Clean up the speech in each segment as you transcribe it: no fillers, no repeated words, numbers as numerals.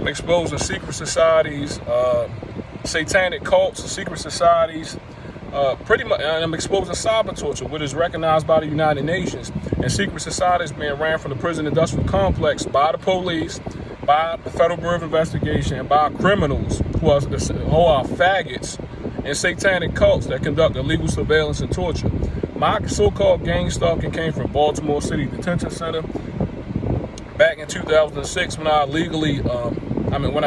I'm exposing secret societies, satanic cults, secret societies. Pretty much, I'm exposing cyber torture, which is recognized by the United Nations. And secret societies being ran from the prison industrial complex by the police, by the Federal Bureau of Investigation, and by criminals who are faggots and satanic cults that conduct illegal surveillance and torture. My so-called gang stalking came from Baltimore City Detention Center back in 2006 when I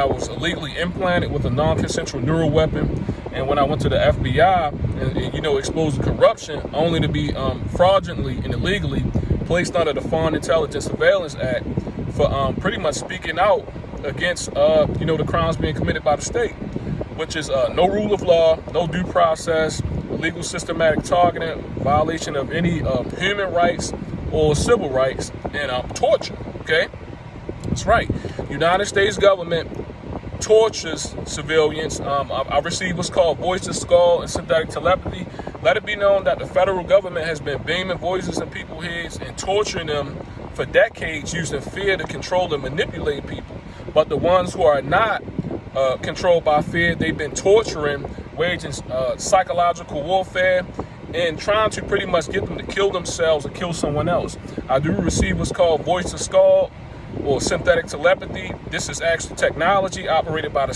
was illegally implanted with a non-consensual neural weapon, and when I went to the FBI and exposed corruption, only to be fraudulently and illegally placed under the Foreign Intelligence Surveillance Act for pretty much speaking out against the crimes being committed by the state, which is no rule of law, no due process, illegal systematic targeting, violation of any human rights or civil rights, and torture. Okay, that's right. United States government tortures civilians. I received what's called voice to skull and synthetic telepathy. Let it be known that the federal government has been beaming voices in people's heads and torturing them for decades using fear to control and manipulate people. But the ones who are not controlled by fear, they've been torturing, waging psychological warfare, and trying to pretty much get them to kill themselves or kill someone else. I do receive what's called voice to skull or synthetic telepathy. This is actually technology operated by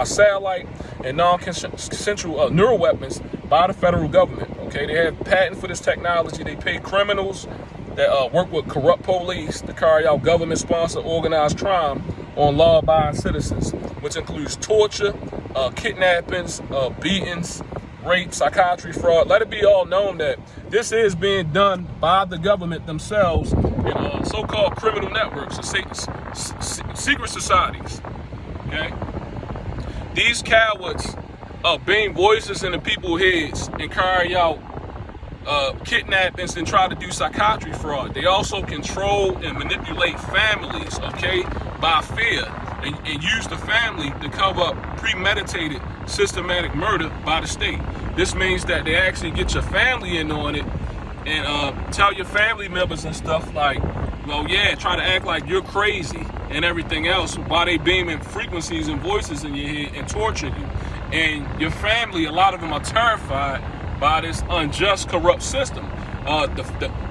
satellite and non-consensual neural weapons by the federal government. Okay, they have patents for this technology. They pay criminals that work with corrupt police to carry out government-sponsored organized crime on law-abiding citizens, which includes torture, kidnappings, beatings, rape, psychiatry, fraud. Let it be all known that this is being done by the government themselves in so-called criminal networks and secret societies. Okay, these cowards beam voices into people's heads and carry out kidnappings and try to do psychiatry fraud. They also control and manipulate families, okay, by fear, and use the family to cover up premeditated systematic murder by the state. This means that they actually get your family in on it and tell your family members and stuff like, well, yeah, try to act like you're crazy and everything else while they beaming frequencies and voices in your head and torturing you. And your family, a lot of them are terrified by this unjust, corrupt system.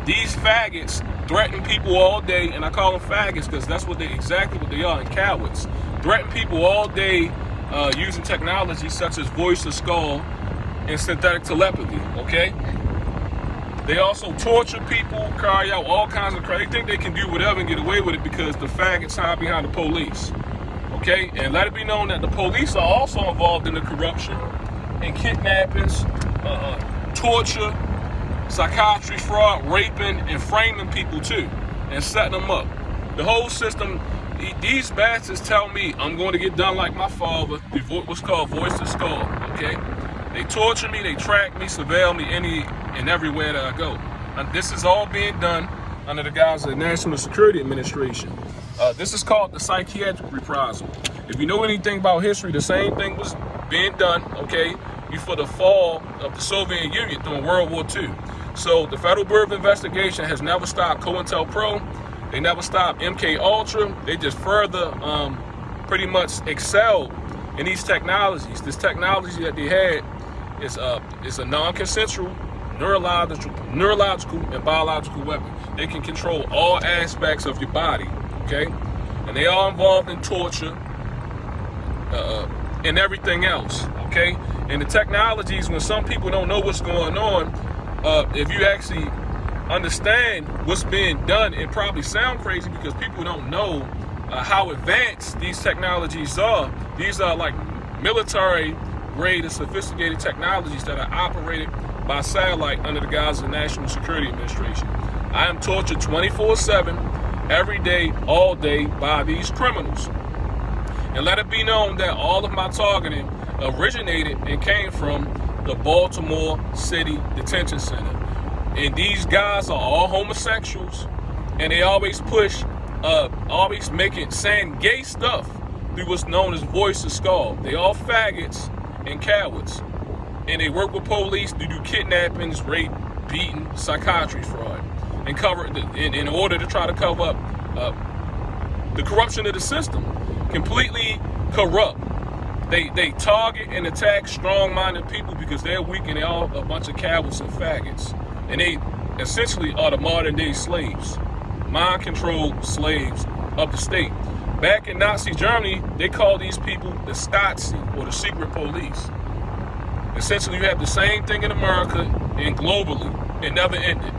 These faggots threaten people all day, and I call them faggots because that's exactly what they are, and cowards. Threaten people all day using technology such as voice to skull and synthetic telepathy, okay? They also torture people, carry out all kinds of crime. They think they can do whatever and get away with it because the faggots hide behind the police, okay? And let it be known that the police are also involved in the corruption and kidnappings, torture, psychiatry, fraud, raping, and framing people too, and setting them up. The whole system, these bastards tell me I'm going to get done like my father, what's called voice to skull, okay? They torture me, they track me, surveil me any and everywhere that I go. And this is all being done under the guise of the National Security Administration. This is called the psychiatric reprisal. If you know anything about history, the same thing was being done, okay, before the fall of the Soviet Union during World War II. So the Federal Bureau of Investigation has never stopped COINTELPRO. They never stopped MK Ultra. They just further pretty much excelled in these technologies. This technology that they had is a non-consensual, neurological, and biological weapon. They can control all aspects of your body, okay? And they are involved in torture and everything else, okay? And the technologies, when some people don't know what's going on, if you actually understand what's being done, it probably sounds crazy because people don't know how advanced these technologies are. These are like military grade and sophisticated technologies that are operated by satellite under the guise of the National Security Administration. I am tortured 24/7, every day, all day by these criminals. And let it be known that all of my targeting originated and came from the Baltimore City Detention Center. And these guys are all homosexuals, and they always push, always saying gay stuff through what's known as voice to skull. They all faggots and cowards, and they work with police to do kidnappings, rape, beating, psychiatry fraud, and in order to try to cover up the corruption of the system. completely corrupt. They target and attack strong-minded people because they're weak and they're all a bunch of cowards and faggots. And they essentially are the modern-day slaves, mind-controlled slaves of the state. Back in Nazi Germany, they called these people the Stasi, or the secret police. Essentially, you have the same thing in America and globally. It never ended.